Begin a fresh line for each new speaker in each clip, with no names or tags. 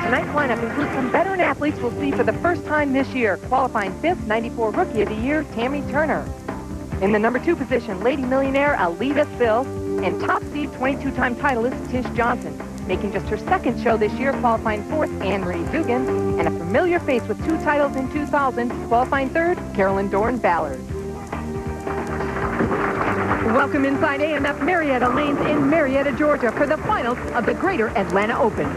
Tonight's lineup includes some veteran athletes we'll see for the first time this year. Qualifying 5th, 94 Rookie of the Year, Tammy Turner. In the number 2 position, Lady Millionaire Aleta Sill, and top seed 22-time titleist Tish Johnson. Making just her 2nd show this year, qualifying 4th, Dugan, and a familiar face with 2 titles in 2000, qualifying 3rd, Carolyn Dorin-Ballard. Welcome inside AMF Marietta Lanes in Marietta, Georgia for the finals of the Greater Atlanta Open.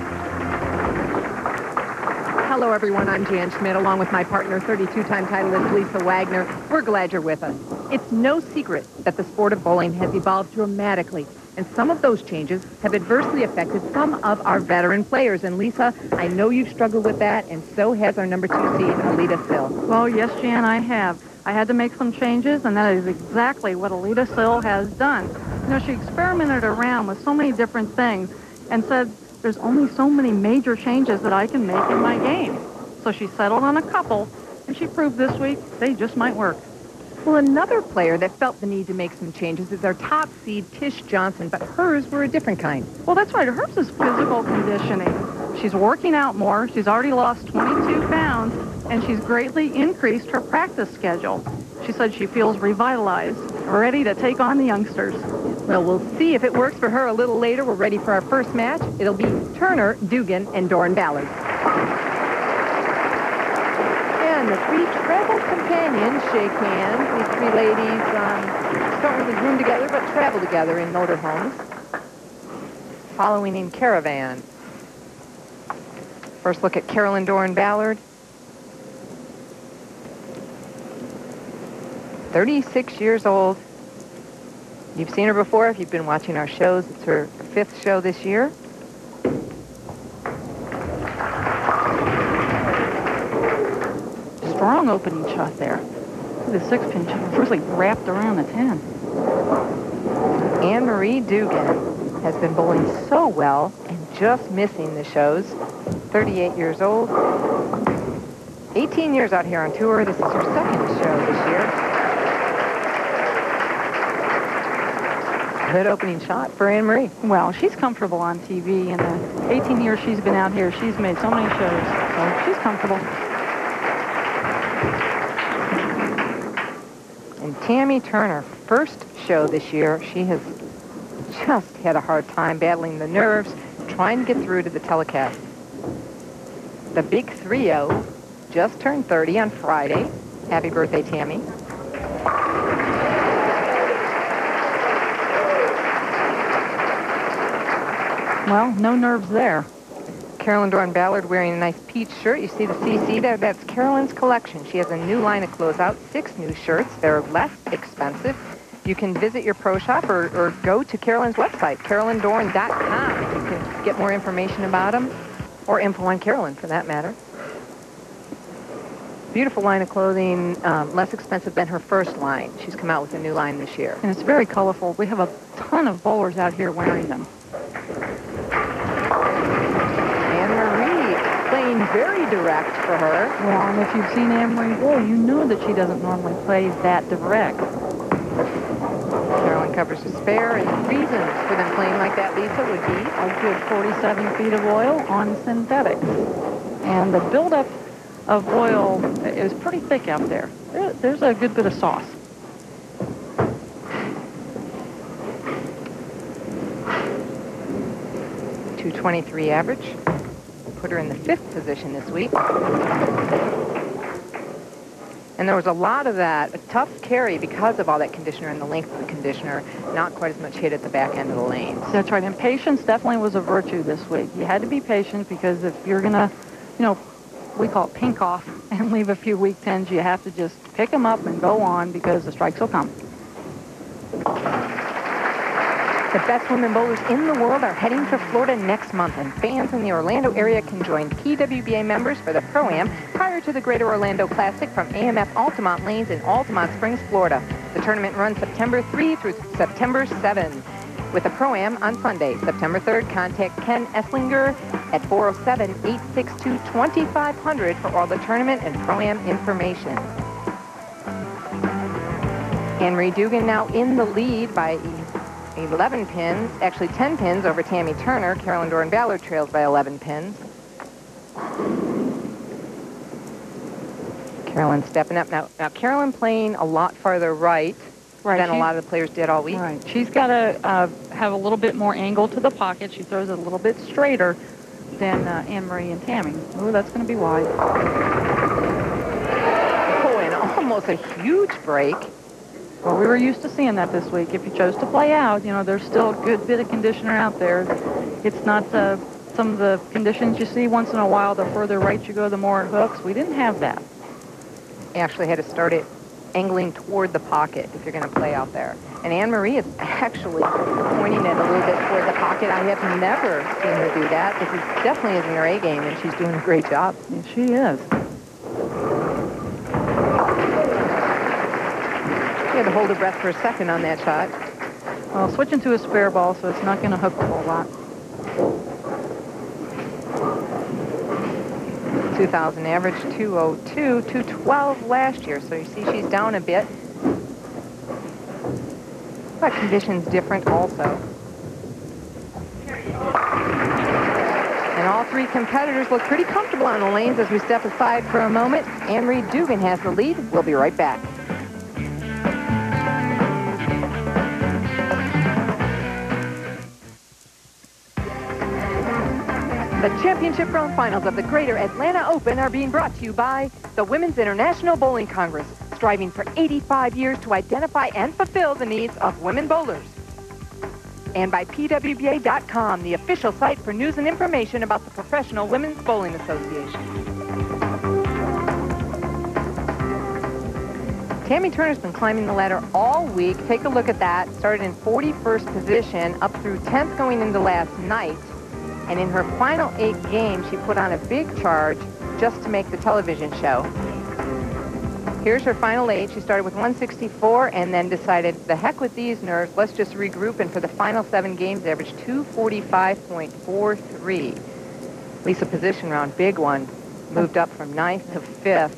Hello everyone, I'm Jan Schmidt along with my partner, 32-time titleist Lisa Wagner. We're glad you're with us. It's no secret that the sport of bowling has evolved dramatically, and some of those changes have adversely affected some of our veteran players. And Lisa, I know you've struggled with that, and so has our number 2 seed, Aleta Sill.
Well, yes, Jan, I have. I had to make some changes, and that is exactly what Aleta Sill has done. You know, she experimented around with so many different things and said, there's only so many major changes that I can make in my game. So she settled on a couple, and she proved this week they just might work.
Well, another player that felt the need to make some changes is our top seed, Tish Johnson, but hers were a different kind.
Well, that's right. Hers is physical conditioning. She's working out more. She's already lost 22 pounds, and she's greatly increased her practice schedule. She said she feels revitalized, ready to take on the youngsters.
Well, we'll see if it works for her a little later. We're ready for our first match. It'll be Turner, Dugan, and Dorin-Ballard. And the 3 travel companions shake hands. These 3 ladies don't really room together, but travel together in motorhomes, following in caravan. First look at Carolyn Dorin-Ballard. 36 years old. You've seen her before if you've been watching our shows. It's her 5th show this year.
Strong opening shot there. The 6-pin shot really wrapped around the 10.
Anne-Marie Dugan has been bowling so well and just missing the shows. 38 years old. 18 years out here on tour. This is her 2nd show this year. Good opening shot for Anne-Marie.
Well, she's comfortable on TV. In the 18 years she's been out here, she's made so many shows. So she's comfortable.
And Tammy Turner, first show this year. She has just had a hard time battling the nerves, trying to get through to the telecast. The big 3-0 just turned 30 on Friday. Happy birthday, Tammy.
Well, no nerves there.
Carolyn Dorin-Ballard wearing a nice peach shirt. You see the CC there? That's Carolyn's collection. She has a new line of closeout, 6 new shirts. They're less expensive. You can visit your pro shop or go to Carolyn's website, carolyndorin.com. You can get more information about them, or info on Carolyn for that matter. Beautiful line of clothing, less expensive than her first line. She's come out with a new line this year.
And it's very colorful. We have a ton of bowlers out here wearing them.
Playing very direct for her.
Well, and if you've seen Anne-Marie bowl, you know that she doesn't normally play that direct.
Carolyn covers the spare, and the reasons for them playing like that, Lisa, would be
a good 47 feet of oil on synthetics. And the buildup of oil is pretty thick out there. There's a good bit of sauce.
.223 average. Put her in the 5th position this week. And there was a lot of that, a tough carry because of all that conditioner and the length of the conditioner, not quite as much hit at the back end of the lanes.
That's right, and patience definitely was a virtue this week. You had to be patient because if you're going to, you know, we call it pink off and leave a few weak tens, you have to just pick them up and go on because the strikes will come.
The best women bowlers in the world are heading to Florida next month, and fans in the Orlando area can join PWBA members for the Pro-Am prior to the Greater Orlando Classic from AMF Altamont Lanes in Altamont Springs, Florida. The tournament runs September 3 through September 7. With the Pro-Am on Sunday, September 3rd, contact Ken Esslinger at 407-862-2500 for all the tournament and Pro-Am information. Anne-Marie Dugan now in the lead by 11 pins, actually 10 pins over Tammy Turner. Carolyn Dorin-Ballard trails by 11 pins. Carolyn stepping up. Now Carolyn playing a lot farther right than a lot of the players did all week.
Right. She's got to have a little bit more angle to the pocket. She throws it a little bit straighter than Anne-Marie and Tammy. Ooh, that's going to be wide.
Oh, and almost a huge break.
Well, we were used to seeing that this week. If you chose to play out, you know, there's still a good bit of conditioner out there. It's not some of the conditions you see once in a while. The further right you go, the more it hooks. We didn't have that.
Actually had to start it angling toward the pocket if you're going to play out there. And Anne-Marie is actually pointing it a little bit toward the pocket. I have never seen her do that. This is definitely isn't her A game, and she's doing a great job.
Yes, she is.
She had to hold her breath for a second on that shot.
Well, switching to a spare ball, so it's not going to hook a whole lot.
2000 average 202, 212 last year, so you see she's down a bit. But conditions different also. And all three competitors look pretty comfortable on the lanes as we step aside for a moment. Anne-Marie Dugan has the lead. We'll be right back. The championship round finals of the Greater Atlanta Open are being brought to you by the Women's International Bowling Congress, striving for 85 years to identify and fulfill the needs of women bowlers. And by PWBA.com, the official site for news and information about the Professional Women's Bowling Association. Tammy Turner's been climbing the ladder all week. Take a look at that. Started in 41st position, up through 10th going into last night. And in her final 8 games, she put on a big charge just to make the television show. Here's her final 8. She started with 164 and then decided, the heck with these nerves, let's just regroup. And for the final 7 games, averaged 245.43. Lisa position round, big one, moved up from 9th to 5th.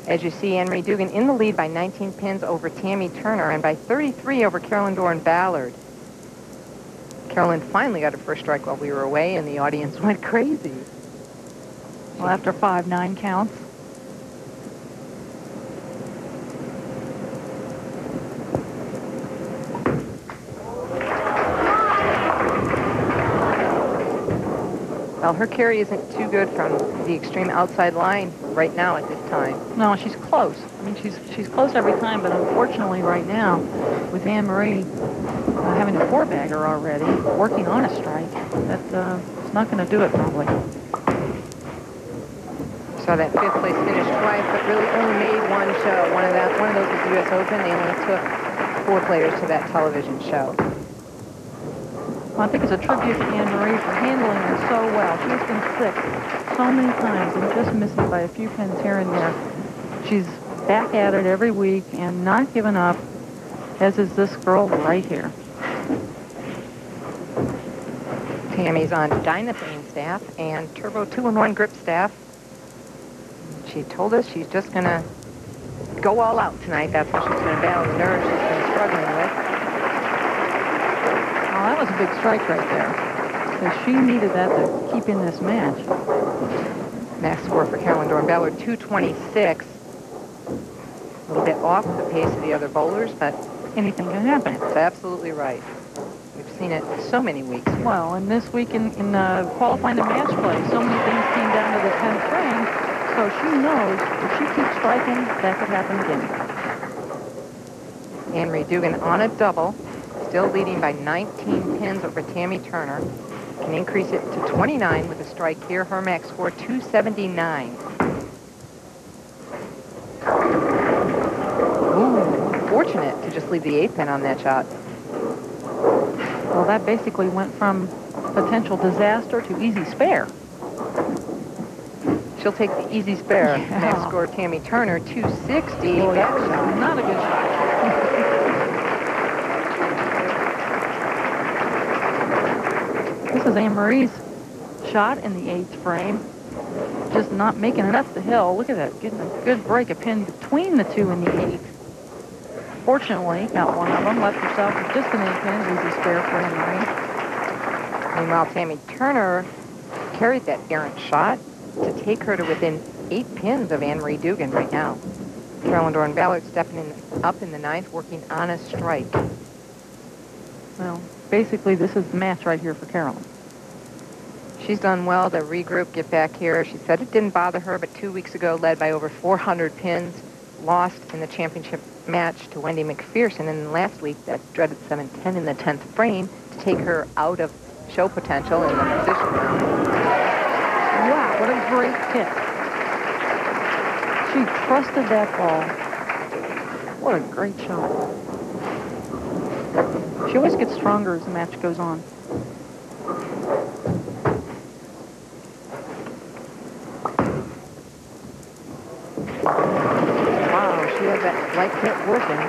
As you see, Anne-Marie Dugan in the lead by 19 pins over Tammy Turner and by 33 over Carolyn Dorin-Ballard. Carolyn finally got her first strike while we were away, and the audience went crazy.
Well, after 5-9 counts.
Well, her carry isn't too good from the extreme outside line right now at this time.
No, she's close. I mean, she's close every time, but unfortunately right now, with Anne-Marie having a 4-bagger already, working on a strike, that's not going to do it probably.
Saw that 5th place finish twice, but really only made one show. One of those was the U.S. Open. They only took 4 players to that television show.
Well, I think it's a tribute to Anne-Marie for handling her so well. She's been sick so many times and just missing by a few pins here and there. She's back at it every week and not giving up, as is this girl right here.
Tammy's on Dynaphane staff and Turbo 2-in-1 grip staff. She told us she's just going to go all out tonight. That's what she's going to battle the nerves she's been struggling with.
Oh, that was a big strike right there. So she needed that to keep in this match.
Max score for Carolyn Dorin-Ballard, 226. A little bit off the pace of the other bowlers, but
anything can happen.
That's absolutely right. We've seen it so many weeks here.
Well, and this week in qualifying the match play, so many things came down to the 10th frame, so she knows if she keeps striking, that could happen again.
Anne-Marie Dugan on a double, still leading by 19 pins over Tammy Turner. Can increase it to 29 with a strike here. Her max score 279. Ooh, fortunate to just leave the 8 pin on that shot.
Well, that basically went from potential disaster to easy spare.
She'll take the easy spare.
Yeah.
Max score Tammy Turner, 260.
Oh, that was not a good shot. This is Anne-Marie's shot in the 8th frame. Just not making it up the hill. Look at that, getting a good break, a pin between the 2 and the 8. Fortunately, got one of them, left herself with just an 8 pin, easy spare for Anne-Marie.
Meanwhile, Tammy Turner carried that errant shot to take her to within 8 pins of Anne-Marie Dugan right now. Carolyn Dorin-Ballard stepping up in the 9th, working on a strike.
Well, basically, this is the match right here for Carolyn.
She's done well to regroup, get back here. She said it didn't bother her, but 2 weeks ago, led by over 400 pins, lost in the championship match to Wendy McPherson, and last week, that dreaded 7-10 in the 10th frame to take her out of show potential in the position round.
Wow, what a great tip. She trusted that ball. What a great shot. She always gets stronger as the match goes on.
Wow, she has that light hit working.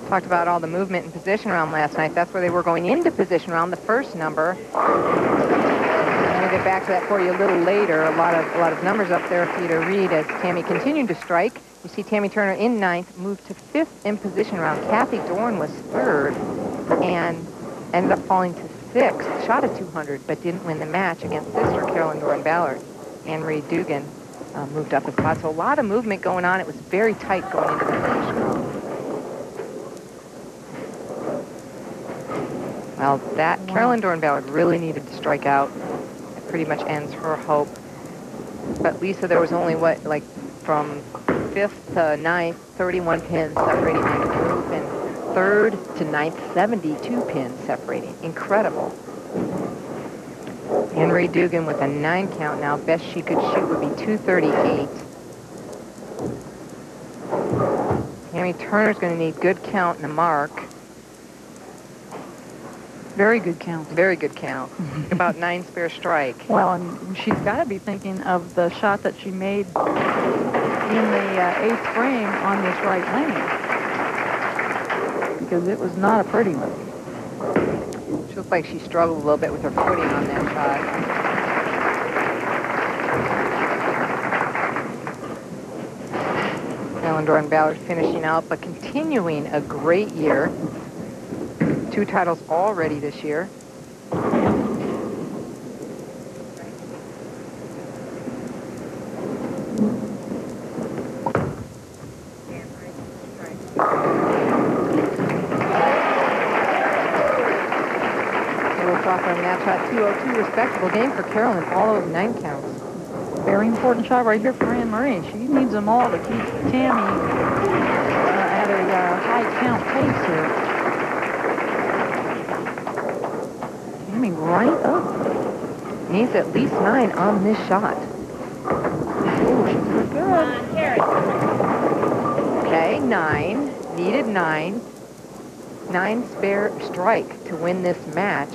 Talked about all the movement in position round last night. That's where they were going into position round, the first number. We'll get back to that for you a little later. A lot of numbers up there for you to read as Tammy continued to strike. You see Tammy Turner in 9th, moved to 5th in position round. Kathy Doran was 3rd and ended up falling to 6th. Shot at 200, but didn't win the match against sister Carolyn Dorin-Ballard. Anne-Marie Dugan moved up a spot. So a lot of movement going on. It was very tight going into the finish round. Well, that Carolyn Dorin-Ballard really needed to strike out. It pretty much ends her hope. But Lisa, there was only what, like from 5th to 9th, 31 pins separating the group, and 3rd to 9th, 72 pins separating. Incredible. Anne-Marie Dugan with a 9 count now. Best she could shoot would be 238. Tammy Turner's going to need good count and a mark.
Very good count.
Very good count. About 9 spare strike.
Well, and she's got to be thinking of the shot that she made in the 8th frame on this right lane. Because it was not a pretty one.
She looked like she struggled a little bit with her footing on that shot. Carolyn Dorin-Ballard finishing out, but continuing a great year. 2 titles already this year. From that shot, 202, respectable game for Carolyn, all those 9 counts.
Very important shot right here for Anne-Marie. She needs them all to keep Tammy at a high count pace here. Tammy right up.
Needs at least 9 on this shot. Oh, she's good. Okay, 9. Needed 9. 9 spare strike to win this match.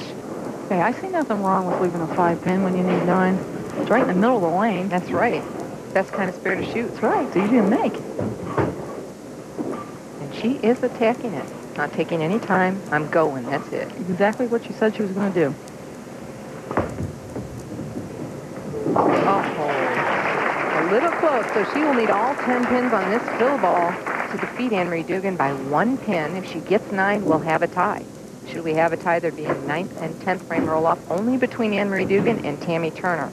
Okay, I see nothing wrong with leaving a 5 pin when you need 9. It's right in the middle of the lane.
That's right. Best kind of spare to shoot.
That's right. It's easy to make.
And she is attacking it. Not taking any time. I'm going. That's it.
Exactly what she said she was going to do.
Oh, a little close. So she will need all 10 pins on this fill ball to defeat Anne-Marie Dugan by 1 pin. If she gets 9, we'll have a tie. Should we have a tie, there'd be a 9th and 10th frame roll-off only between Anne-Marie Dugan and Tammy Turner.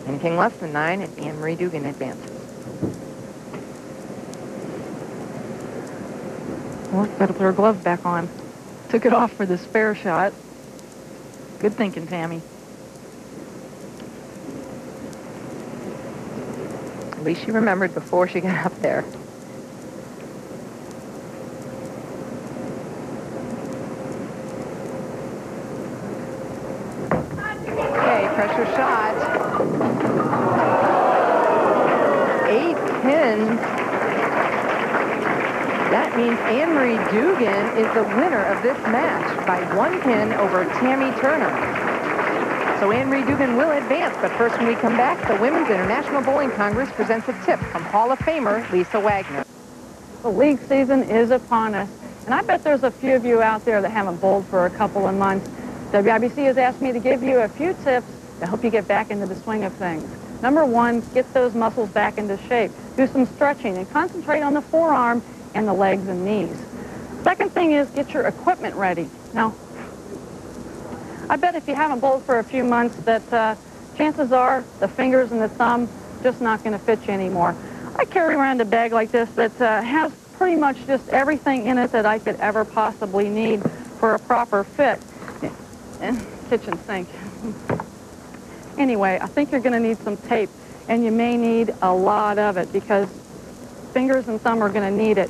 Anything less than 9, and Anne-Marie Dugan advances.
Well, better put her glove back on. Took it off for the spare shot. Good thinking, Tammy.
At least she remembered before she got up there. Pressure shot. 8 pins. That means Anne-Marie Dugan is the winner of this match by 1 pin over Tammy Turner. So Anne-Marie Dugan will advance, but first when we come back, the Women's International Bowling Congress presents a tip from Hall of Famer Lisa Wagner.
The league season is upon us, and I bet there's a few of you out there that haven't bowled for a couple of months. WIBC has asked me to give you a few tips to help you get back into the swing of things. Number one, get those muscles back into shape. Do some stretching and concentrate on the forearm and the legs and knees. Second thing is get your equipment ready. Now, I bet if you haven't bowled for a few months that chances are the fingers and the thumb just not going to fit you anymore. I carry around a bag like this that has pretty much just everything in it that I could ever possibly need for a proper fit. And kitchen sink. Anyway, I think you're going to need some tape, and you may need a lot of it because fingers and thumb are going to need it.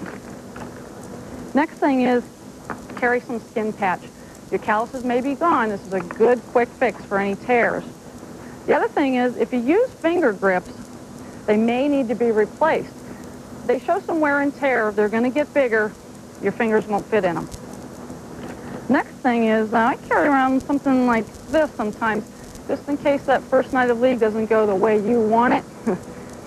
Next thing is carry some skin patch. Your calluses may be gone. This is a good quick fix for any tears. The other thing is if you use finger grips, they may need to be replaced. They show some wear and tear. They're going to get bigger. Your fingers won't fit in them. Next thing is I carry around something like this sometimes, just in case that first night of league doesn't go the way you want it.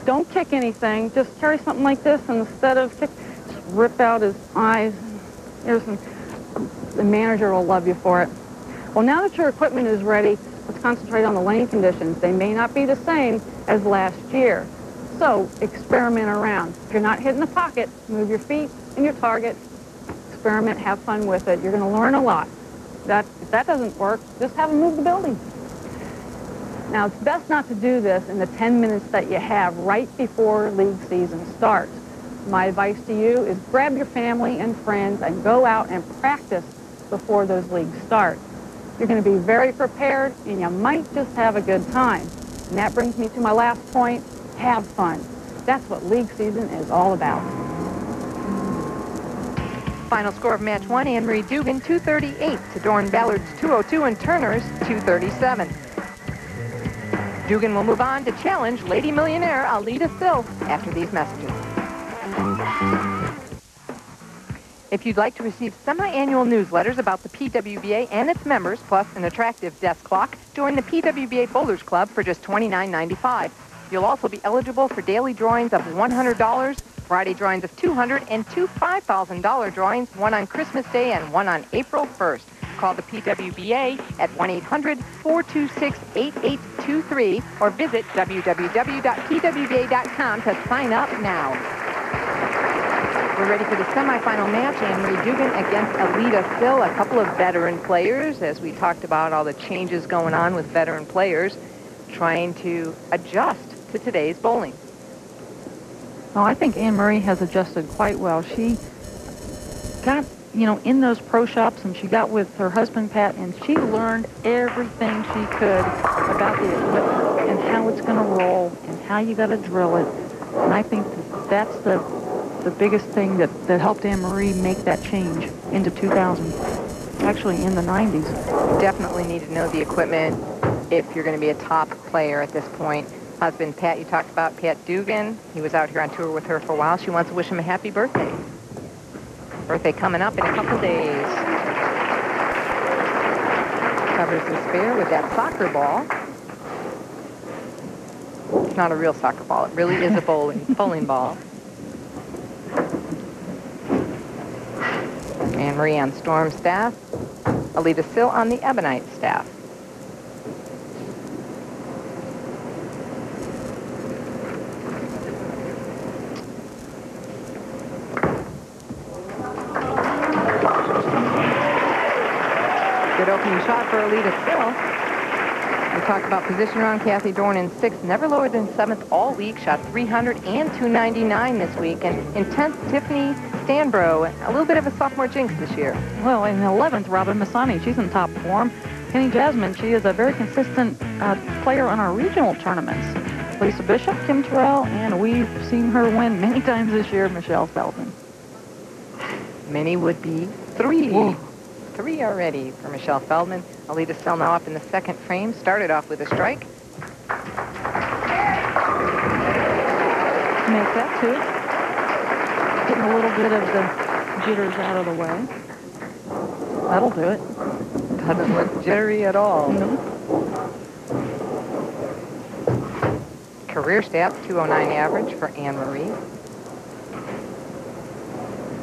Don't kick anything. Just carry something like this, and instead of kick, just rip out his eyes. The manager will love you for it. Well, now that your equipment is ready, let's concentrate on the lane conditions. They may not be the same as last year. So experiment around. If you're not hitting the pocket, move your feet and your target. Experiment, have fun with it. You're going to learn a lot. If that doesn't work, just have them move the building. Now, it's best not to do this in the 10 minutes that you have right before league season starts. My advice to you is grab your family and friends and go out and practice before those leagues start. You're going to be very prepared, and you might just have a good time. And that brings me to my last point, have fun. That's what league season is all about.
Final score of match one, Anne-Marie Dugan, 238 to Dorin-Ballard's 202 and Turner's 237. Dugan will move on to challenge Lady Millionaire Aleta Sill after these messages. If you'd like to receive semi-annual newsletters about the PWBA and its members, plus an attractive desk clock, join the PWBA Bowlers Club for just $29.95. You'll also be eligible for daily drawings of $100, Friday drawings of $200, and two $5,000 drawings, one on Christmas Day and one on April 1st. Call the PWBA at 1-800-426-8823 or visit www.pwba.com to sign up now. We're ready for the semifinal match, Anne-Marie Dugan against Aleta Sill, a couple of veteran players, as we talked about all the changes going on with veteran players, trying to adjust to today's bowling.
Well, I think Anne-Marie has adjusted quite well. She got, in those pro shops, and she got with her husband, Pat, and she learned everything she could about the equipment and how it's going to roll and how you got to drill it. And I think that's the biggest thing that helped Anne-Marie make that change into 2000, actually in the 90s.
Definitely need to know the equipment if you're going to be a top player at this point. Husband Pat, you talked about Pat Dugan. He was out here on tour with her for a while. She wants to wish him a happy birthday. Birthday coming up in a couple days. Covers the spare with that soccer ball. It's not a real soccer ball. It really is a bowling ball. Anne-Marie on Storm staff. Aleta Sill on the Ebonite staff. Good opening shot for Aleta Sill. We talked about position around Kathy Doran in 6th, never lower than 7th all week, shot 300 and 299 this week. And in 10th, Tiffany Stanbro, a little bit of a sophomore jinx this year.
Well, in 11th, Robin Masani, she's in top form. Penny Jasmine, she is a very consistent player on our regional tournaments. Lisa Bishop, Kim Terrell, and we've seen her win many times this year, Michelle Feldman.
Many would be 3.
Whoa.
3 already for Michelle Feldman. Aleta Sill now up in the 2nd frame. Started off with a strike.
Make that 2. Getting a little bit of the jitters out of the way. That'll do it.
Doesn't look jittery at all.
Nope.
Career stats, 209 average for Anne-Marie.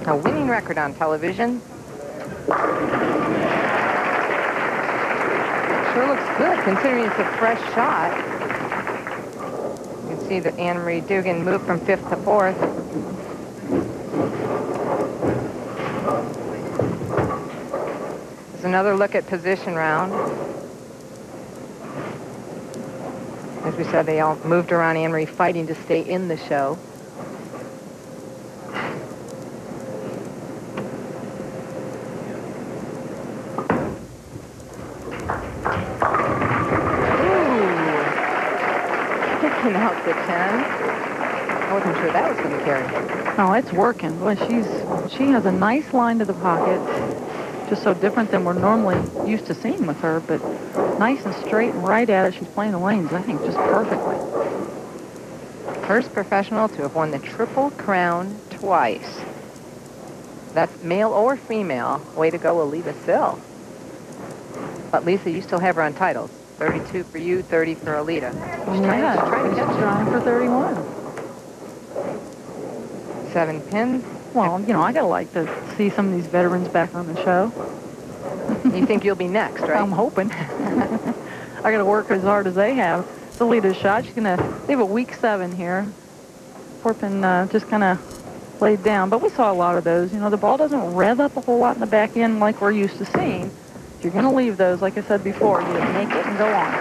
A winning record on television. Sure looks good considering it's a fresh shot. You can see that Anne-Marie Dugan moved from 5th to 4th. There's another look at position round. As we said, they all moved around Anne-Marie fighting to stay in the show. Out to 10. I wasn't sure that was going to carry.
Oh, it's working. Boy, she has a nice line to the pocket. Just so different than we're normally used to seeing with her, but nice and straight and right at it. She's playing the lanes, I think, just perfectly.
First professional to have won the Triple Crown twice. That's male or female. Way to go, Aleta Sill. But Lisa, you still have her untitled. 32 for you, 30 for Aleta.
She's trying for 31.
7 pins.
Well, you know, I gotta like to see some of these veterans back on the show.
You think you'll be next, right?
I'm hoping. I gotta work as hard as they have. It's Aleta's shot. They have a weak 7 here. Poor pin just kind of laid down, but we saw a lot of those. You know, the ball doesn't rev up a whole lot in the back end like we're used to seeing. If you're going to leave those, like I said before, you make it and go on.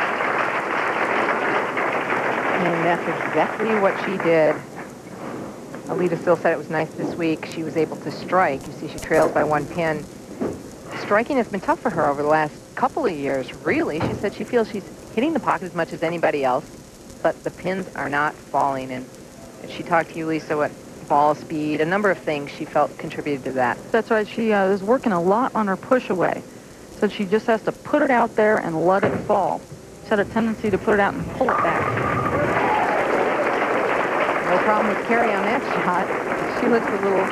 And that's exactly what she did. Aleta Sill said it was nice this week. She was able to strike. You see she trails by 1 pin. Striking has been tough for her over the last couple of years, really. She said she feels she's hitting the pocket as much as anybody else, but the pins are not falling. And she talked to you, Lisa, what ball speed, a number of things she felt contributed to that.
That's right. She is working a lot on her push away. So she just has to put it out there and let it fall. She had a tendency to put it out and pull it back.
No problem with Carrie on that shot. She looks a little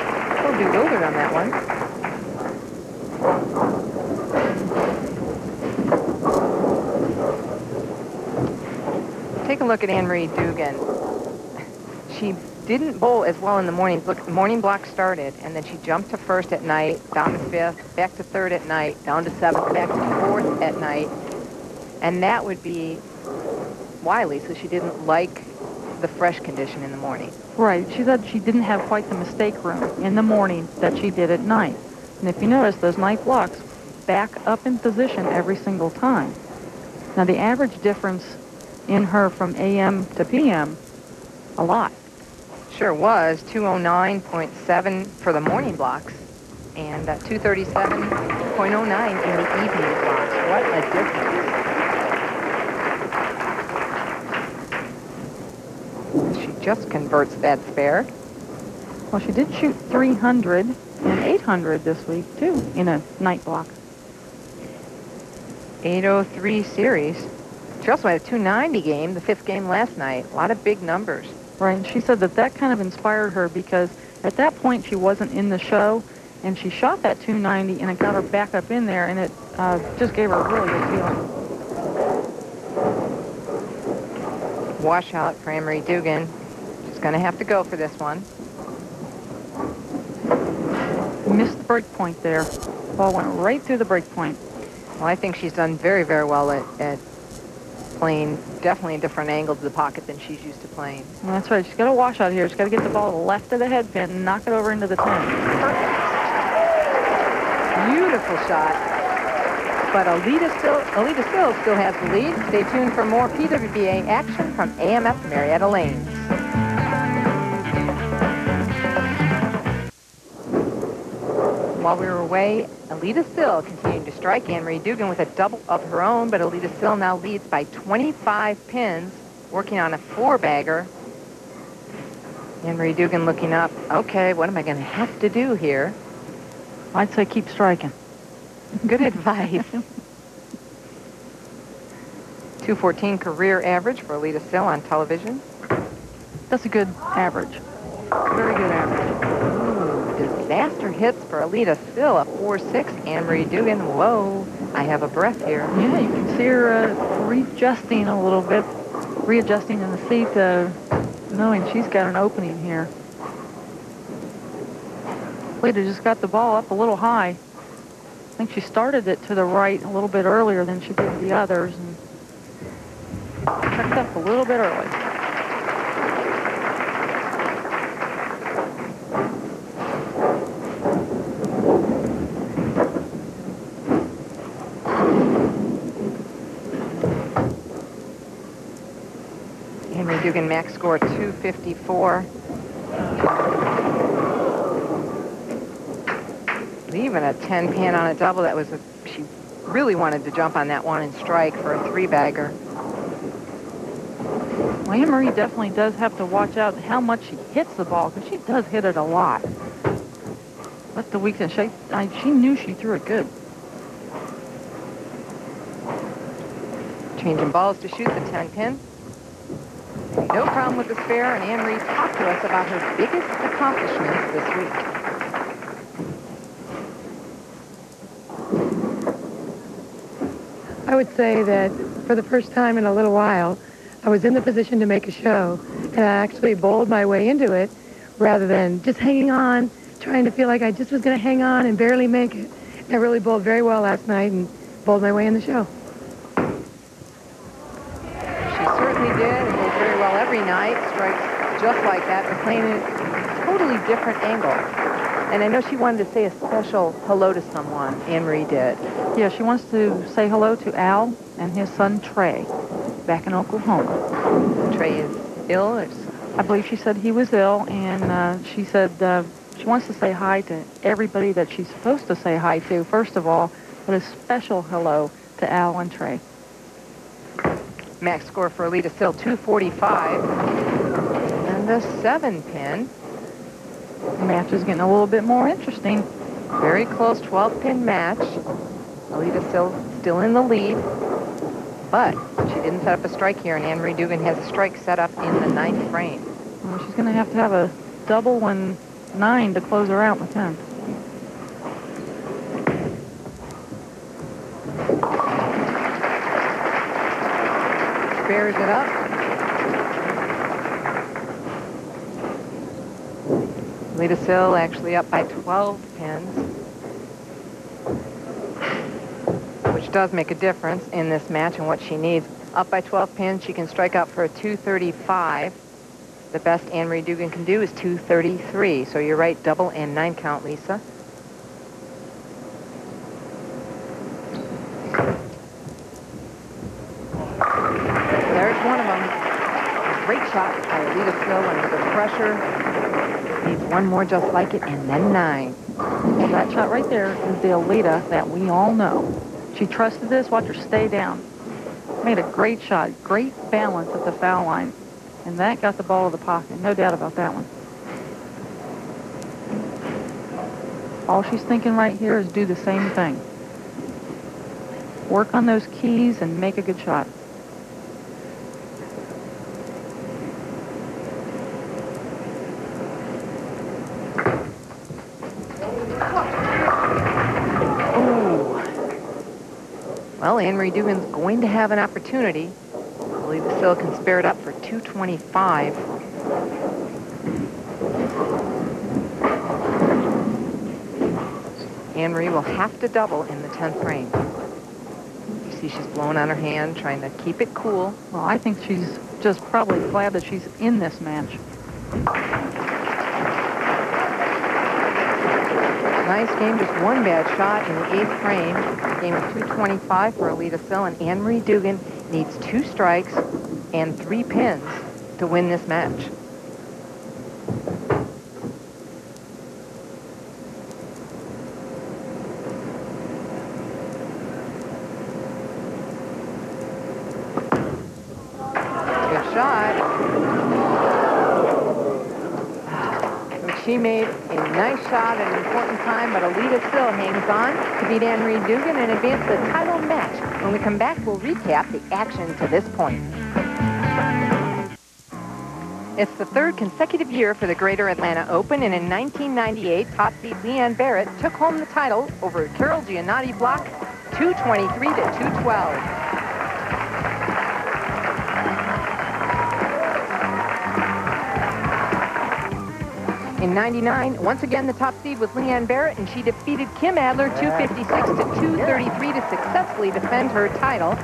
bewildered on that one. Take a look at Anne-Marie Dugan. She didn't bowl as well in the morning. Look, the morning block started, and then she jumped to 1st at night, down to 5th, back to 3rd at night, down to 7th, back to 4th at night. And that would be why, Lisa, she didn't like the fresh condition in the morning.
Right. She said she didn't have quite the mistake room in the morning that she did at night. And if you notice, those night blocks back up in position every single time. Now, the average difference in her from AM to PM, a lot.
Sure was 209.7 for the morning blocks and 237.09 in the evening blocks. What a difference. She just converts that spare.
Well, she did shoot 300 and 800 this week, too, in a night block.
803 series. She also had a 290 game, the 5th game last night. A lot of big numbers.
Right, and she said that kind of inspired her because at that point she wasn't in the show, and she shot that 290, and it got her back up in there, and it just gave her a really good feeling.
Washout for Anne-Marie Dugan. She's going to have to go for this one.
Missed the break point there. Ball went right through the break point.
Well, I think she's done very, very well at playing definitely a different angle to the pocket than she's used to playing.
Well, that's right. She's got a washout here. She's got to get the ball to the left of the head pin and knock it over into the 10.
Perfect. Beautiful shot. But Aleta Sill still has the lead. Stay tuned for more PWBA action from AMF Marietta Lanes. While we were away, Aleta Sill continued to strike Anne-Marie Dugan with a double of her own, but Aleta Sill now leads by 25 pins, working on a 4-bagger. Anne-Marie Dugan looking up. Okay, what am I going to have to do here?
I'd say keep striking.
Good advice. 214 career average for Aleta Sill on television.
That's a good average. Very good average.
Disaster hits for Aleta Sill, a 4-6. Anne-Marie Dugan, whoa, I have a breath here.
Yeah, you can see her readjusting a little bit, readjusting in the seat, knowing she's got an opening here. Aleta just got the ball up a little high. I think she started it to the right a little bit earlier than she did the others, and checked up a little bit early.
Dugan max score 254. Even a 10-pin on a double. That was she really wanted to jump on that one and strike for a 3-bagger.
Well, Anne-Marie definitely does have to watch out how much she hits the ball, because she does hit it a lot. But the weekend, she knew she threw it good.
Changing balls to shoot the 10-pin. No problem with the spare, and Anne-Marie talked to us about her biggest accomplishments this week.
I would say that for the first time in a little while, I was in the position to make a show, and I actually bowled my way into it rather than just hanging on, trying to feel like I just was going to hang on and barely make it. I really bowled very well last night and bowled my way in the show.
She certainly did, and bowled very well every night. Strikes just like that, but playing at a totally different angle. And I know she wanted to say a special hello to someone. Anne-Marie did.
Yeah, she wants to say hello to Al and his son Trey back in Oklahoma.
Trey is ill?
I believe she said he was ill, and she said she wants to say hi to everybody that she's supposed to say hi to, first of all, but a special hello to Al and Trey.
Max score for Aleta Sill, 245. And the 7-pin.
The match is getting a little bit more interesting.
Very close 12-pin match. Aleta Sill still in the lead, but she didn't set up a strike here, and Anne-Marie Dugan has a strike set up in the 9th frame.
Well, she's going to have a double and 9 to close her out with 10.
Spares it up. Aleta Sill actually up by 12 pins, which does make a difference in this match and what she needs. Up by 12 pins, she can strike out for a 235. The best Anne-Marie Dugan can do is 233. So you're right, double and 9 count, Lisa. There's one of them. A great shot by Aleta Sill under the pressure. Needs one more just like it, and then 9.
Well, that shot right there is the Aleta that we all know. She trusted this. Watch her stay down. Made a great shot. Great balance at the foul line. And that got the ball in the pocket. No doubt about that one. All she's thinking right here is do the same thing. Work on those keys and make a good shot.
Well, Anne-Marie Dugan's going to have an opportunity. I believe the Sill can spare it up for 225. Anne-Marie will have to double in the 10th frame. You see she's blowing on her hand, trying to keep it cool.
Well, I think she's just probably glad that she's in this match.
Nice game, just one bad shot in the 8th frame. Game of 225 for Aleta Sill, and Anne-Marie Dugan needs 2 strikes and 3 pins to win this match. Good shot. She made a nice shot at an important time, but Aleta Sill hangs on to beat Anne-Marie Dugan and advance the title match. When we come back, we'll recap the action to this point. It's the 3rd consecutive year for the Greater Atlanta Open, and in 1998, top seed Leanne Barrett took home the title over Carol Giannotti block 223 to 212. In 99, once again, the top seed was Leanne Barrett, and she defeated Kim Adler 256 to 233 to successfully defend her title.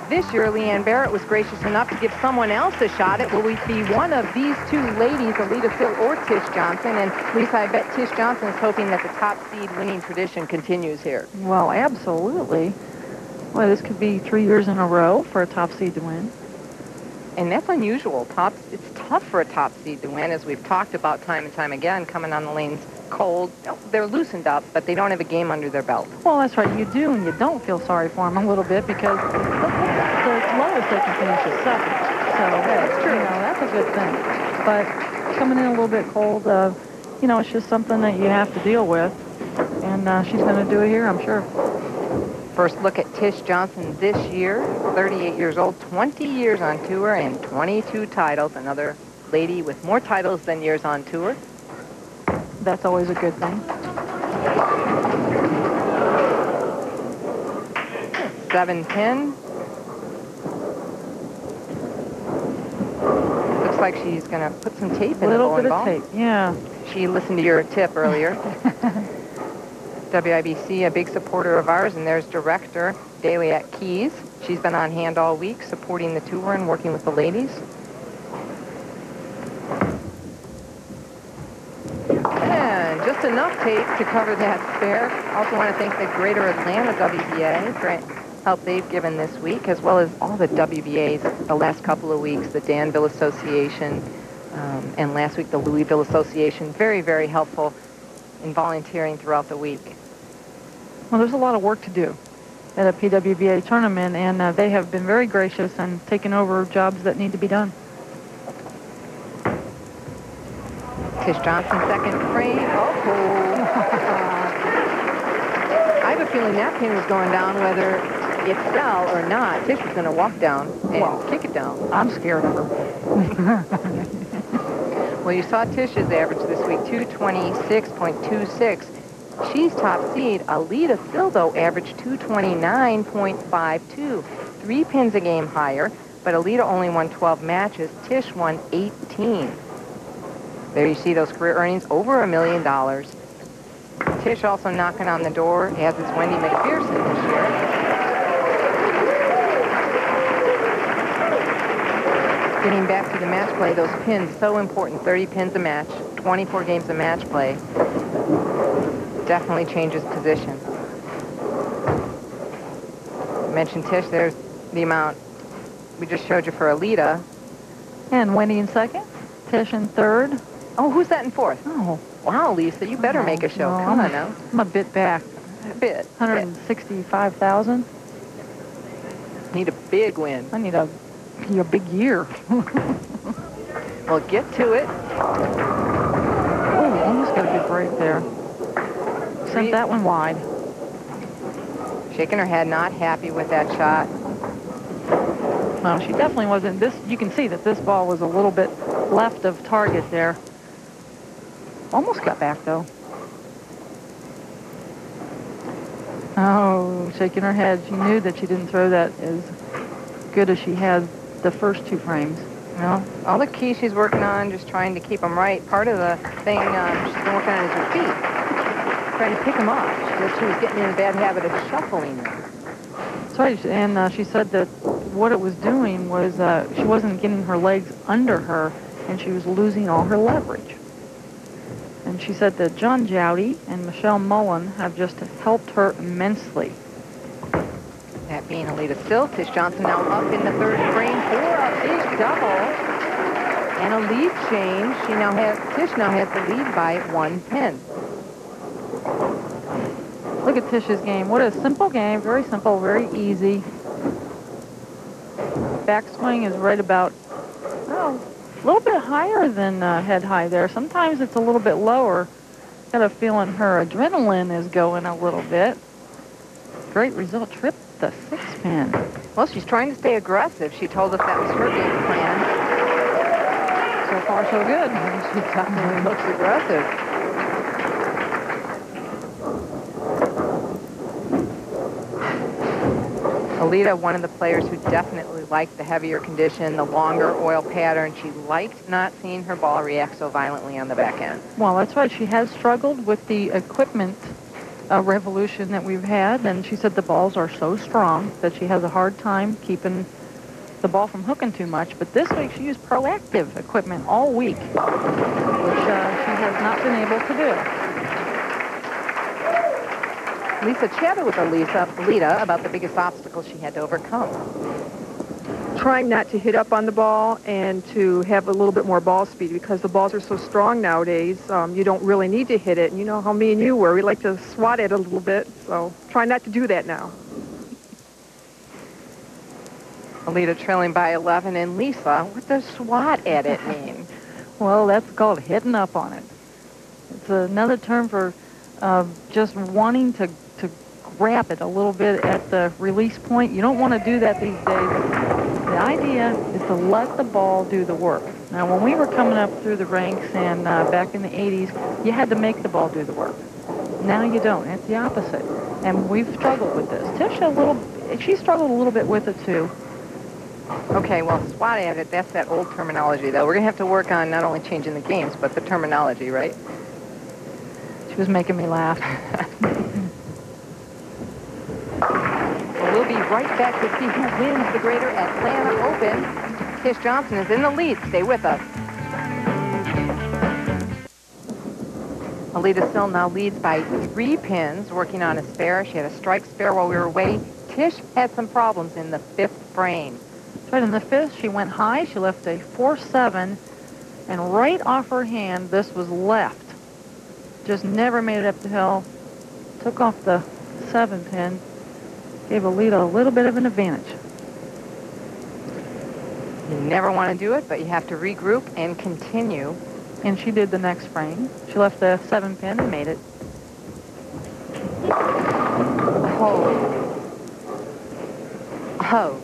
This year, Leanne Barrett was gracious enough to give someone else a shot. It will be one of these two ladies, Aleta Sill or Tish Johnson, and Lisa, I bet Tish Johnson is hoping that the top seed winning tradition continues here.
Well, absolutely. Well, this could be 3 years in a row for a top seed to win.
And that's unusual. It's tough for a top seed to win, as we've talked about time and time again, coming on the lanes cold. They're loosened up, but they don't have a game under their belt.
Well, that's right. You do, and you don't feel sorry for them a little bit because the lowest they can finish is second. So that's true. You know, that's a good thing. But coming in a little bit cold, you know, it's just something that you have to deal with. And she's going to do it here, I'm sure.
First look at Tish Johnson this year, 38 years old, 20 years on tour, and 22 titles. Another lady with more titles than years on tour.
That's always a good thing.
7-10. Looks like she's going to put some tape in the bowling ball.
A little bit of tape, yeah.
She listened to your tip earlier. WIBC, a big supporter of ours, and there's director Daly at Keys. She's been on hand all week supporting the tour and working with the ladies. And just enough tape to cover that spare. Also want to thank the Greater Atlanta WBA for help they've given this week, as well as all the WBAs the last couple of weeks, the Danville Association, and last week the Louisville Association. Very, very helpful in volunteering throughout the week.
Well, there's a lot of work to do at a PWBA tournament, and they have been very gracious and taken over jobs that need to be done.
Tish Johnson, second frame. Oh. I have a feeling that pin was going down whether it fell or not. Tish was going to walk down and kick it down.
I'm scared of her.
Well, you saw Tish's average this week, 226.26. She's top seed. Aleta Sill, though, averaged 229.52. 3 pins a game higher, but Aleta only won 12 matches. Tish won 18. There you see those career earnings, over $1 million. Tish also knocking on the door, as is Wendy McPherson this year. Getting back to the match play, those pins, so important. 30 pins a match, 24 games of match play. Definitely changes position. I mentioned Tish, there's the amount we just showed you for Aleta.
And Wendy in second, Tish in third.
Oh, who's that in fourth?
Oh.
Wow, Lisa, you better make a show.
No,
Come on now.
I'm a bit back.
A bit.
165,000.
Need a big win.
I need a big year.
Well, get to it.
Oh, almost got a good break there. Sent that one wide.
Shaking her head, not happy with that shot.
No, she definitely wasn't. You can see that this ball was a little bit left of target there. Almost got back, though. Oh, shaking her head. She knew that she didn't throw that as good as she had the first 2 frames.
Well, all the keys she's working on, just trying to keep them right. Part of the thing she's been working on is her feet. Trying to pick them up. She was getting in a bad habit of shuffling them.
That's right, and she said that what it was doing was she wasn't getting her legs under her, and she was losing all her leverage. And she said that John Jowdy and Michelle Mullen have just helped her immensely.
That being Aleta Sill. Tish Johnson now up in the third frame for a big double. And a lead change. Tish now has the lead by 1 pin.
Look at Tish's game. What a simple game. Very simple, very easy. Backswing is right about, well, a little bit higher than head high there. Sometimes it's a little bit lower. Got a feeling her adrenaline is going a little bit. Great result. Tripped the 6-pin.
Well, she's trying to stay aggressive. She told us that was her game plan.
So far, so good.
She definitely looks aggressive. Aleta, one of the players who definitely liked the heavier condition, the longer oil pattern. She liked not seeing her ball react so violently on the back end.
Well, that's right. She has struggled with the equipment revolution that we've had, and she said the balls are so strong that she has a hard time keeping the ball from hooking too much. But this week she used proactive equipment all week, which she has not been able to do.
Lisa chatted with Aleta about the biggest obstacle she had to overcome.
Trying not to hit up on the ball and to have a little bit more ball speed, because the balls are so strong nowadays. You don't really need to hit it. And you know how me and you were. We like to swat it a little bit, so try not to do that now.
Aleta trailing by 11, and Lisa, what does swat at it mean?
Well, that's called hitting up on it. It's another term for just wanting to grab it a little bit at the release point. You don't want to do that these days. The idea is to let the ball do the work. Now, when we were coming up through the ranks and back in the 80s, you had to make the ball do the work. Now you don't. It's the opposite. And we've struggled with this. Tish, she struggled a little bit with it, too.
Okay, well, swat at it, that's that old terminology, though. We're going to have to work on not only changing the games, but the terminology, right?
She was making me laugh.
Well, we'll be right back to see who wins the Greater Atlanta Open. Tish Johnson is in the lead. Stay with us. Aleta Sill now leads by 3 pins, working on a spare. She had a strike spare while we were away. Tish had some problems in the 5th frame.
Right in the 5th, she went high. She left a 4-7, and right off her hand, this was left. Just never made it up the hill. Took off the 7 pin. Gave Aleta a little bit of an advantage.
You never want to do it, but you have to regroup and continue.
And she did the next frame. She left the 7 pin and made it.
Oh.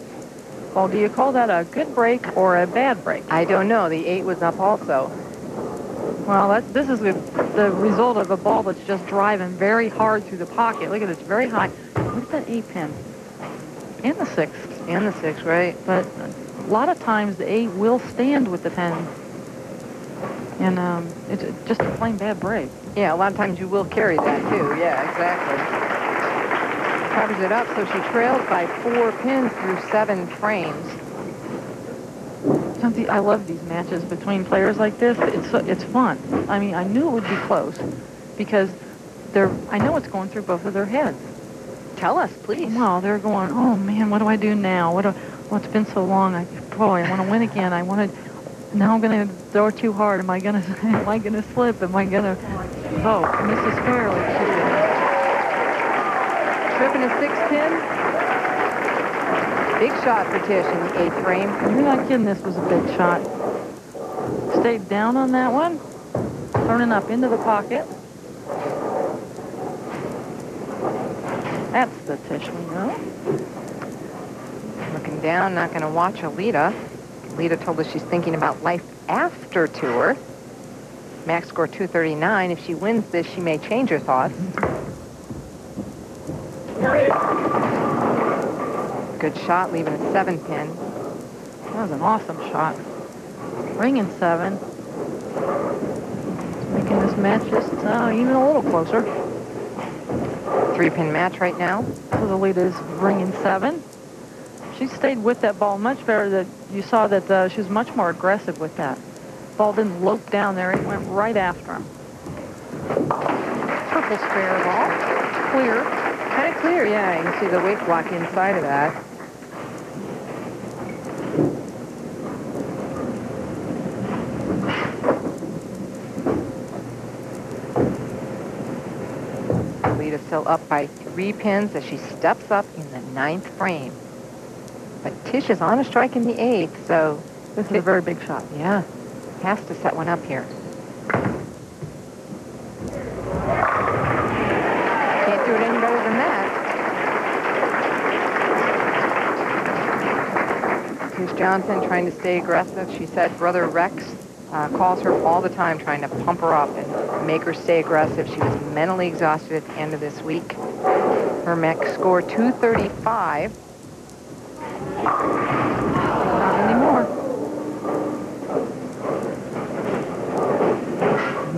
Well, do you call that a good break or a bad break?
I don't know. The 8 was up also.
Well, this is the result of a ball that's just driving very hard through the pocket. Look at it, it's very high. Look at that 8 pin. And the 6.
And the 6, right?
But a lot of times the 8 will stand with the 10. And it's just a plain bad break.
Yeah, a lot of times you will carry that, too. Yeah, exactly. Covers it up, so she trails by 4 pins through 7 frames.
I love these matches between players like this. It's fun. I mean, I knew it would be close because I know it's going through both of their heads.
Tell us, please.
Well, they're going, oh man, what do I do now? It's been so long. I want to win again. Now I'm going to throw it too hard. Am I going to slip? Am I going to miss a spare like she did?
Tripping a 6 pin. Big shot for Tish in the 8th frame.
You're not kidding, this was a big shot. Stayed down on that one. Turning up into the pocket. That's the Tish we know.
Looking down, not going to watch Aleta. Aleta told us she's thinking about life after tour. Max score 239. If she wins this, she may change her thoughts. Good shot, leaving a 7 pin.
That was an awesome shot. Ringing 7. Making this match just even a little closer.
3-pin match right now.
So Aleta's ringing 7. She stayed with that ball much better. That you saw that she was much more aggressive with that. Ball didn't lope down there. It went right after him. Purple spare ball. Clear.
Kind of clear, yeah. You can see the weight block inside of that. Aleta still up by 3 pins as she steps up in the 9th frame. But Tish is on a strike in the 8th, so
this is a very big shot.
Yeah, has to set one up here. Can't do it any better than that. Tish Johnson trying to stay aggressive. She said Brother Rex calls her all the time trying to pump her up and make her stay aggressive. She was mentally exhausted at the end of this week. Her max score 235.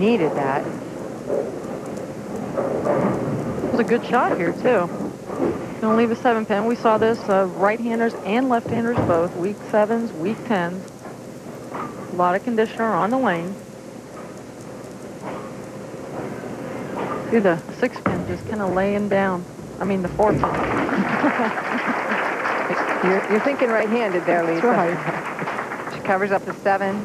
needed that.
It was a good shot here, too. Gonna leave a 7-pin. We saw this right-handers and left-handers both, week 7s, week 10s. A lot of conditioner on the lane. See the 6-pin just kind of laying down. I mean the 4-pin.
You're thinking right-handed there, Lisa.
That's right.
She covers up the 7.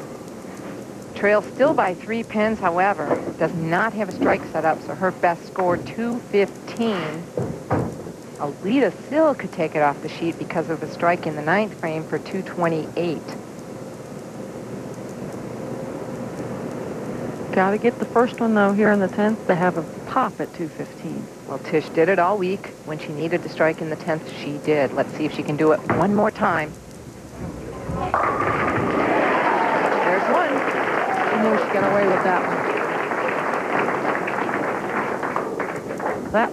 Trails still by 3 pins, however, does not have a strike set up, so her best score, 215. Aleta Sill could take it off the sheet because of the strike in the 9th frame for 228.
Got to get the first one, though, here in the 10th to have a pop at 215.
Well, Tish did it all week. When she needed to strike in the 10th, she did. Let's see if she can do it one more time. There's one.
I knew she got away with that one. That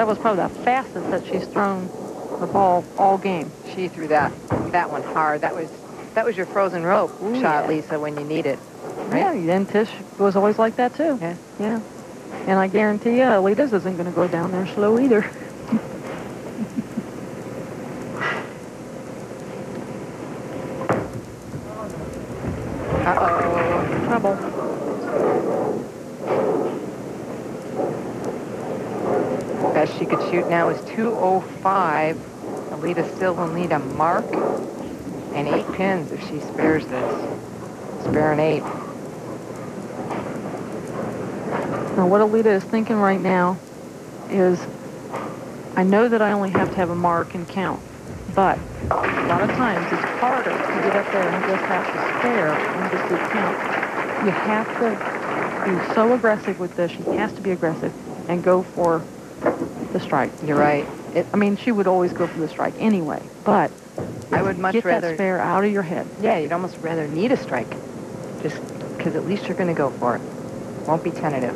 was probably the fastest that she's thrown the ball all game.
She threw that one hard. That was your frozen rope shot, Lisa, when you need it. Right?
Yeah, and Tish was always like that, too.
Yeah.
Yeah. And I guarantee you, Aleta's isn't going to go down there slow either.
Uh-oh.
Trouble.
Best she could shoot now is 205. Aleta still will need a mark and 8 pins if she spares this. Spare an 8.
Now, what Aleta is thinking right now is, I know that I only have to have a mark and count, but a lot of times it's harder to get up there and just have to spare and just do count. You have to be so aggressive with this. She has to be aggressive and go for the strike.
You're right.
I mean, she would always go for the strike anyway, but
I would much
get
rather
that spare out of your head.
Yeah, you'd almost rather need a strike, just because at least you're going to go for it. Won't be tentative.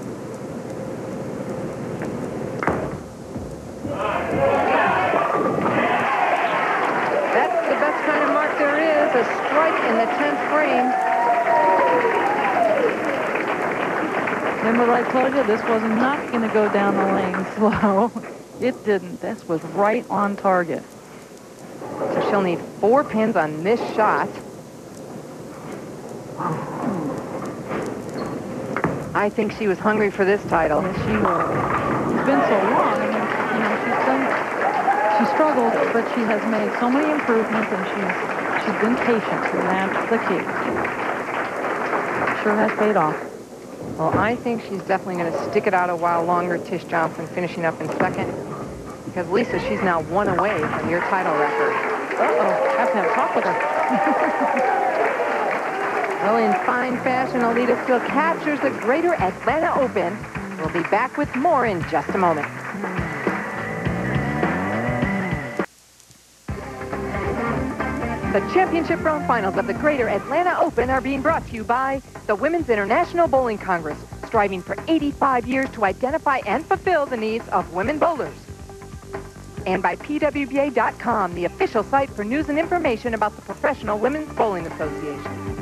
That's the best kind of mark there is, a strike in the 10th frame.
Remember what I told you? This was not going to go down the lane slow. It didn't. This was right on target.
So she'll need 4 pins on this shot. I think she was hungry for this title.
Yes, she was. It's been so long. I mean, she struggled, but she has made so many improvements, and she's been patient, and that's the key. Sure has paid off.
Well, I think she's definitely going to stick it out a while longer, Tish Johnson finishing up in 2nd. Because, Lisa, she's now 1 away from your title record.
Uh-oh, I have to have a talk with her.
Well, in fine fashion, Aleta still captures the Greater Atlanta Open. We'll be back with more in just a moment. The championship round finals of the Greater Atlanta Open are being brought to you by the Women's International Bowling Congress, striving for 85 years to identify and fulfill the needs of women bowlers. And by PWBA.com, the official site for news and information about the Professional Women's Bowling Association.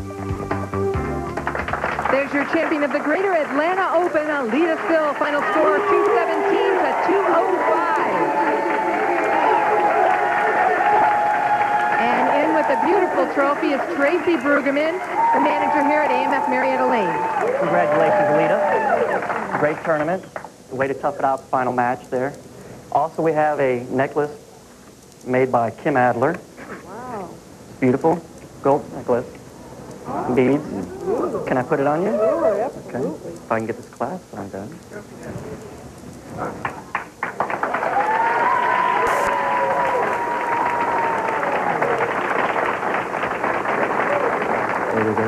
There's your champion of the Greater Atlanta Open, Aleta Sill. Final score 217 to 205. And in with a beautiful trophy is Tracy Brueggemann, the manager here at AMF Marietta Lane.
Congratulations, Aleta. Great tournament. The way to tough it out, the final match there. Also, we have a necklace made by Kim Adler.
Wow.
Beautiful gold necklace. Beads. Can I put it on you?
Sure, absolutely.
Okay. If I can get this clasp on done. There we go.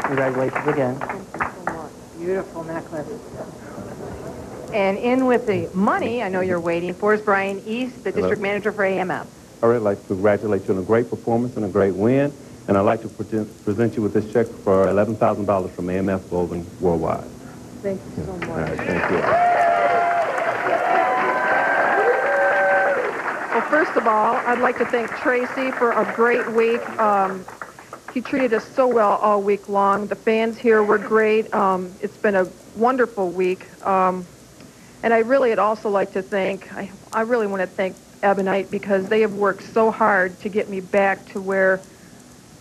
Congratulations again.
Thank you so much. Beautiful necklace. And in with the money, I know you're waiting for, is Brian East, the district manager for AMF.
I would like to congratulate you on a great performance and a great win. And I'd like to present you with this check for $11,000 from AMF Bowling Worldwide.
Thank you so much.
All right, thank you.
Well, first of all, I'd like to thank Tracy for a great week. He treated us so well all week long. The fans here were great. It's been a wonderful week. And I really would also like to thank, I really want to thank Ebonite, because they have worked so hard to get me back to where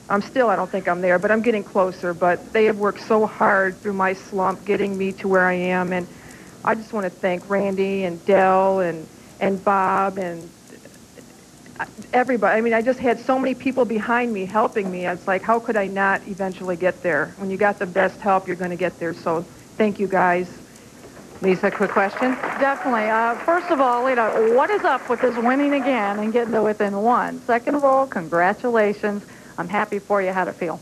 I don't think I'm there, but I'm getting closer. But they have worked so hard through my slump, getting me to where I am. And I just want to thank Randy and Dell and Bob and everybody. I mean, I just had so many people behind me helping me. It's like, how could I not eventually get there? When you got the best help, you're going to get there. So thank you, guys.
Lisa, quick question.
Definitely. First of all, Aleta, what is up with this winning again and getting to within one? Second of all, congratulations. I'm happy for you. How'd it feel?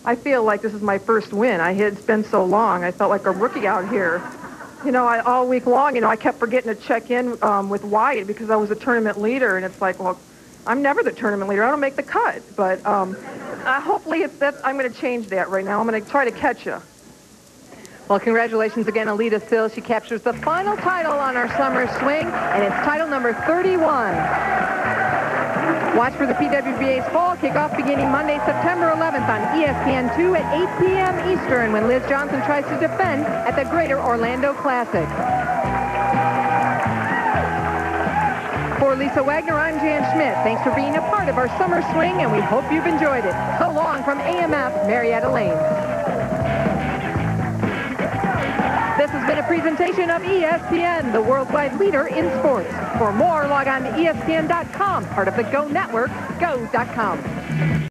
I feel like this is my first win. It's been so long. I felt like a rookie out here. You know, all week long, I kept forgetting to check in with Wyatt because I was a tournament leader, and it's like, well, I'm never the tournament leader. I don't make the cut. But hopefully I'm going to change that right now. I'm going to try to catch you.
Well, congratulations again, Aleta Sill. She captures the final title on our summer swing, and it's title number 31. Watch for the PWBA's fall kickoff beginning Monday, September 11th on ESPN2 at 8 p.m. Eastern when Liz Johnson tries to defend at the Greater Orlando Classic. For Lisa Wagner, I'm Jan Schmidt. Thanks for being a part of our summer swing, and we hope you've enjoyed it. So long from AMF, Marietta Lane. This has been a presentation of ESPN, the worldwide leader in sports. For more, log on to ESPN.com, part of the Go Network, go.com.